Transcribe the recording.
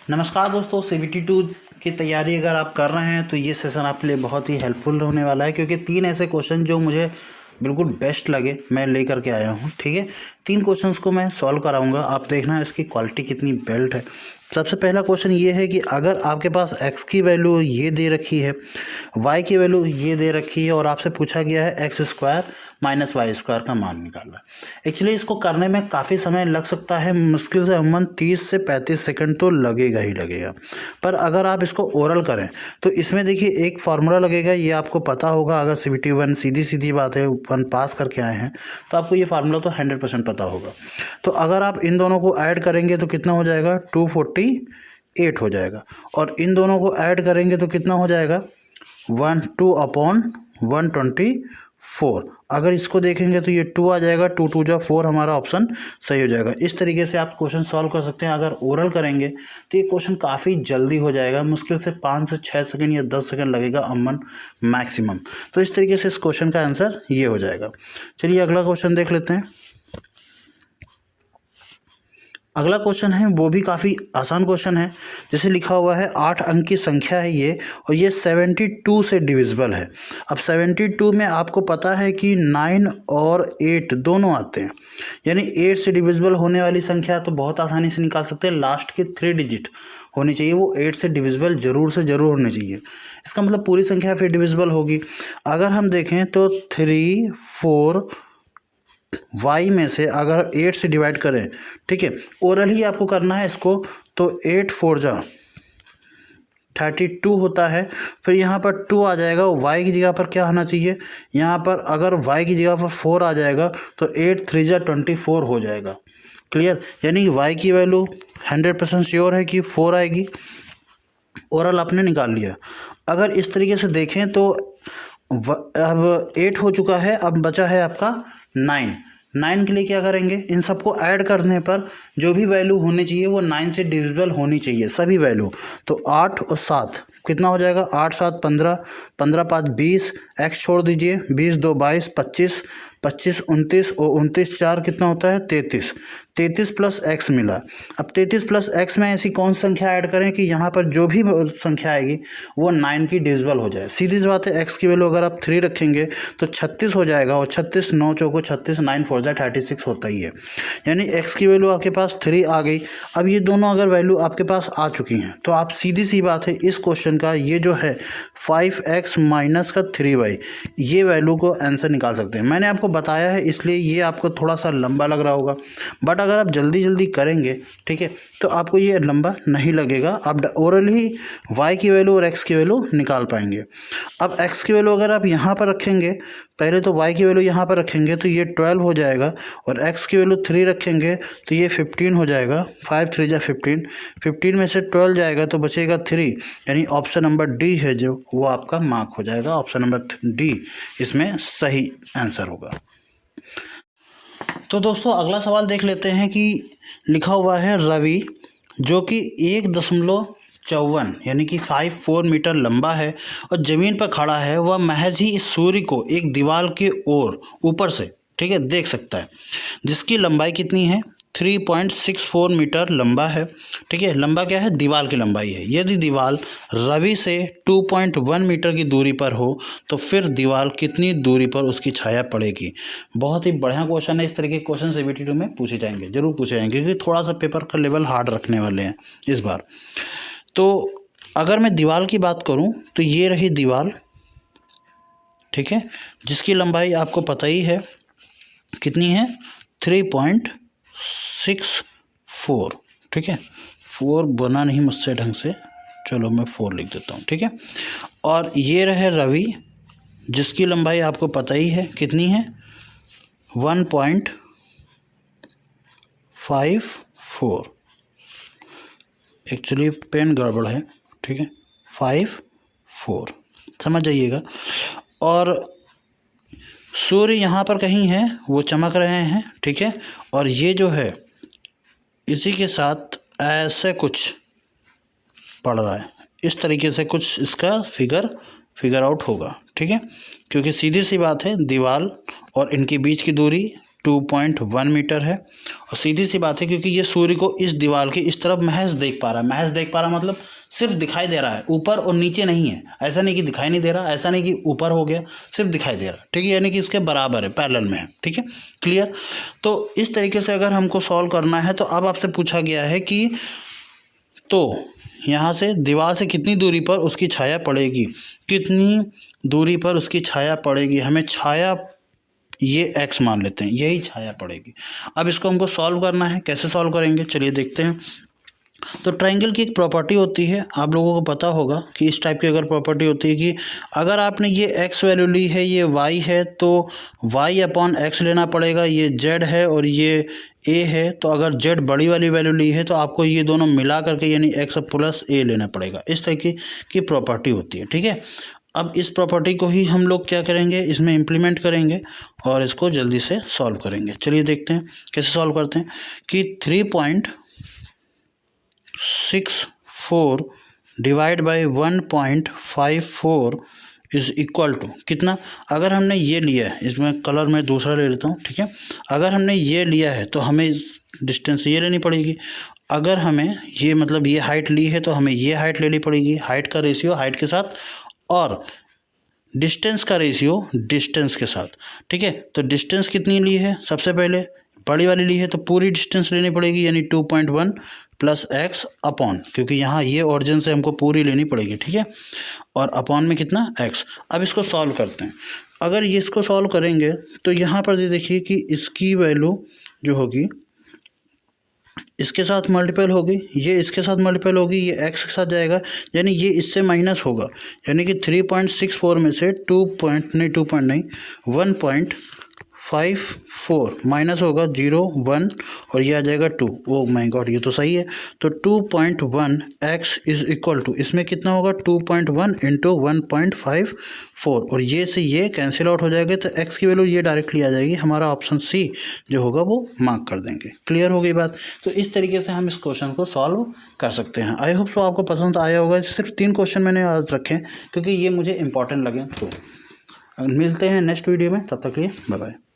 नमस्कार दोस्तों, CBT2 की तैयारी अगर आप कर रहे हैं तो ये सेशन आपके लिए बहुत ही हेल्पफुल होने वाला है, क्योंकि 3 ऐसे क्वेश्चन जो मुझे बिल्कुल बेस्ट लगे मैं लेकर के आया हूँ। ठीक है, 3 क्वेश्चंस को मैं सॉल्व कराऊंगा। आप देखना इसकी क्वालिटी कितनी बेल्ट है। सबसे पहला क्वेश्चन ये है कि अगर आपके पास x की वैल्यू ये दे रखी है, y की वैल्यू ये दे रखी है और आपसे पूछा गया है x square minus Y square का मान निकालना। एक्चुअली इसको करने में काफ़ी समय लग सकता है, मुश्किल से अमूमन 30 से 35 सेकंड तो लगेगा ही लगेगा। पर अगर आप इसको ओरल करें तो इसमें देखिए एक फार्मूला लगेगा, ये आपको पता होगा। अगर CBT1 सीधी सीधी बात है, 1 पास करके आए हैं तो आपको ये फार्मूला तो 100% पता होगा। तो अगर आप इन दोनों को ऐड करेंगे तो कितना हो जाएगा, 248 हो जाएगा। और इन दोनों को ऐड करेंगे तो कितना हो जाएगा, 1/124। अगर इसको देखेंगे तो ये 2 आ जाएगा, 2 2 जा 4, हमारा ऑप्शन सही हो जाएगा। इस तरीके से आप क्वेश्चन सॉल्व कर सकते हैं। अगर ओरल करेंगे तो ये क्वेश्चन काफ़ी जल्दी हो जाएगा, मुश्किल से 5 से 6 सेकंड या 10 सेकंड लगेगा अमन मैक्सिमम। तो इस तरीके से इस क्वेश्चन का आंसर ये हो जाएगा। चलिए अगला क्वेश्चन देख लेते हैं। अगला क्वेश्चन है वो भी काफ़ी आसान क्वेश्चन है। जैसे लिखा हुआ है 8 अंक की संख्या है ये, और ये 72 से डिविजिबल है। अब 72 में आपको पता है कि 9 और 8 दोनों आते हैं, यानी 8 से डिविजिबल होने वाली संख्या तो बहुत आसानी से निकाल सकते हैं। लास्ट के 3 डिजिट होनी चाहिए, वो 8 से डिविजिबल जरूर से ज़रूर होनी चाहिए। इसका मतलब पूरी संख्या फिर डिविजिबल होगी। अगर हम देखें तो 3 4 y में से अगर 8 से डिवाइड करें, ठीक है, ओरल ही आपको करना है इसको, तो 8 4 जा 32 होता है। फिर यहाँ पर 2 आ जाएगा, y की जगह पर क्या होना चाहिए, यहाँ पर अगर y की जगह पर 4 आ जाएगा तो 8 3 जा 24 हो जाएगा। क्लियर, यानी y की वैल्यू 100% श्योर है कि 4 आएगी। ओरल आपने निकाल लिया। अगर इस तरीके से देखें तो अब 8 हो चुका है, अब बचा है आपका 9 के लिए क्या करेंगे, इन सबको ऐड करने पर जो भी वैल्यू होनी चाहिए वो 9 से डिविजिबल होनी चाहिए, सभी वैल्यू। तो 8 और 7 कितना हो जाएगा, 8 7 15, 15 5 20, x छोड़ दीजिए, 20 2 22, 25 25 29 और 29 4 कितना होता है, 33 33 प्लस x मिला। अब 33 प्लस x में ऐसी कौन सी संख्या ऐड करें कि यहाँ पर जो भी संख्या आएगी वो 9 की डिविजिबल हो जाए। सीधी सी बात है, x की वैल्यू अगर आप 3 रखेंगे तो 36 हो जाएगा, और 36 9 चौको 36, 9 4 जा 36 होता ही है। यानी x की वैल्यू आपके पास 3 आ गई। अब ये दोनों अगर वैल्यू आपके पास आ चुकी हैं तो आप सीधी सी बात है इस क्वेश्चन का ये जो है 5x माइनस का 3y, ये वैल्यू को आंसर निकाल सकते हैं। मैंने आपको बताया है इसलिए ये आपको थोड़ा सा लंबा लग रहा होगा, बट अगर आप जल्दी जल्दी करेंगे, ठीक है, तो आपको ये लंबा नहीं लगेगा। आप ओरल ही y की वैल्यू और x की वैल्यू निकाल पाएंगे। अब x की वैल्यू अगर आप यहाँ पर रखेंगे, पहले तो y की वैल्यू यहाँ पर रखेंगे तो ये 12 हो जाएगा, और x की वैल्यू 3 रखेंगे तो ये 15 हो जाएगा। 5 3 जा 15, 15 में से 12 जाएगा तो बचेगा 3, यानी ऑप्शन नंबर डी है जो वो आपका मार्क हो जाएगा। ऑप्शन नंबर डी इसमें सही आंसर होगा। तो दोस्तों अगला सवाल देख लेते हैं कि लिखा हुआ है रवि जो कि 1.54 यानी कि 54 मीटर लंबा है और ज़मीन पर खड़ा है, वह महज ही इस सूर्य को एक दीवार के ओर ऊपर से, ठीक है, देख सकता है, जिसकी लंबाई कितनी है, 3.64 मीटर लंबा है। ठीक है, लंबा क्या है, दीवार की लंबाई है। यदि दीवार रवि से 2.1 मीटर की दूरी पर हो तो फिर दीवार कितनी दूरी पर उसकी छाया पड़ेगी। बहुत ही बढ़िया क्वेश्चन है। इस तरह के क्वेश्चन CBT2 में पूछे जाएंगे, जरूर पूछे जाएंगे, क्योंकि थोड़ा सा पेपर का लेवल हार्ड रखने वाले हैं इस बार। तो अगर मैं दीवार की बात करूं तो ये रही दीवार, ठीक है, जिसकी लंबाई आपको पता ही है कितनी है, 3.64, ठीक है, 4 बना नहीं मुझसे ढंग से, चलो मैं 4 लिख देता हूँ, ठीक है। और ये रहे रवि जिसकी लंबाई आपको पता ही है कितनी है, 1.54, एक्चुअली पेन गड़बड़ है, ठीक है, 54 समझ जाइएगा। और सूर्य यहाँ पर कहीं है, वो चमक रहे हैं, ठीक है, और ये जो है इसी के साथ ऐसे कुछ पड़ रहा है, इस तरीके से कुछ इसका फिगर आउट होगा, ठीक है, क्योंकि सीधी सी बात है दीवार और इनके बीच की दूरी 2.1 मीटर है। और सीधी सी बात है, क्योंकि ये सूर्य को इस दीवार की इस तरफ महज देख पा रहा है। महज देख पा रहा मतलब सिर्फ दिखाई दे रहा है, ऊपर और नीचे नहीं है। ऐसा नहीं कि दिखाई नहीं दे रहा, ऐसा नहीं कि ऊपर हो गया, सिर्फ दिखाई दे रहा, ठीक है, यानी कि इसके बराबर है, पैरेलल में है, ठीक है, क्लियर। तो इस तरीके से अगर हमको सॉल्व करना है तो अब आपसे पूछा गया है कि तो यहाँ से दीवार से कितनी दूरी पर उसकी छाया पड़ेगी, कितनी दूरी पर उसकी छाया पड़ेगी। हमें छाया ये x मान लेते हैं, यही छाया पड़ेगी। अब इसको हमको सॉल्व करना है। कैसे सॉल्व करेंगे, चलिए देखते हैं। तो ट्रायंगल की एक प्रॉपर्टी होती है, आप लोगों को पता होगा कि इस टाइप की अगर प्रॉपर्टी होती है कि अगर आपने ये x वैल्यू ली है, ये y है, तो y अपॉन x लेना पड़ेगा। ये z है और ये a है, तो अगर z बड़ी वाली वैल्यू ली है तो आपको ये दोनों मिला करके यानी x प्लस a लेना पड़ेगा। इस तरीके की प्रॉपर्टी होती है, ठीक है। अब इस प्रॉपर्टी को ही हम लोग क्या करेंगे, इसमें इम्प्लीमेंट करेंगे और इसको जल्दी से सॉल्व करेंगे। चलिए देखते हैं कैसे सॉल्व करते हैं कि 3.64 divide by 1.54 is equal to कितना। अगर हमने ये लिया है, इसमें कलर मैं दूसरा ले लेता हूँ, ठीक है। अगर हमने ये लिया है तो हमें डिस्टेंस ये लेनी पड़ेगी। अगर हमें ये मतलब ये हाइट ली है तो हमें ये हाइट लेनी पड़ेगी। हाइट का रेशियो हाइट के साथ और डिस्टेंस का रेशियो डिस्टेंस के साथ, ठीक है। तो डिस्टेंस कितनी ली है, सबसे पहले बड़ी वाली ली है तो पूरी डिस्टेंस लेनी पड़ेगी, यानी 2.1 प्लस x अपॉन, क्योंकि यहाँ ये ओरिजिन से हमको पूरी लेनी पड़ेगी, ठीक है। और अपॉन में कितना x। अब इसको सॉल्व करते हैं। अगर ये इसको सॉल्व करेंगे तो यहाँ पर देखिए कि इसकी वैल्यू जो होगी इसके साथ मल्टीपल होगी, ये इसके साथ मल्टीपल होगी, ये x के साथ जाएगा, यानी ये इससे माइनस होगा। यानी कि 3.64 में से 1.54 माइनस होगा 0 1 और ये आ जाएगा 2। ओ माय गॉड, ये तो सही है। तो 2.1 x इज इक्वल टू, इसमें कितना होगा 2.1 इंटू 1.54 और ये से ये कैंसिल आउट हो जाएगा, तो x की वैल्यू ये डायरेक्टली आ जाएगी। हमारा ऑप्शन सी जो होगा वो मार्क कर देंगे। क्लियर हो गई बात। तो इस तरीके से हम इस क्वेश्चन को सॉल्व कर सकते हैं। आई होप सो आपको पसंद आया होगा। सिर्फ 3 क्वेश्चन मैंने आज रखे क्योंकि ये मुझे इंपॉर्टेंट लगे। तो मिलते हैं नेक्स्ट वीडियो में, तब तक के लिए बाय बाय।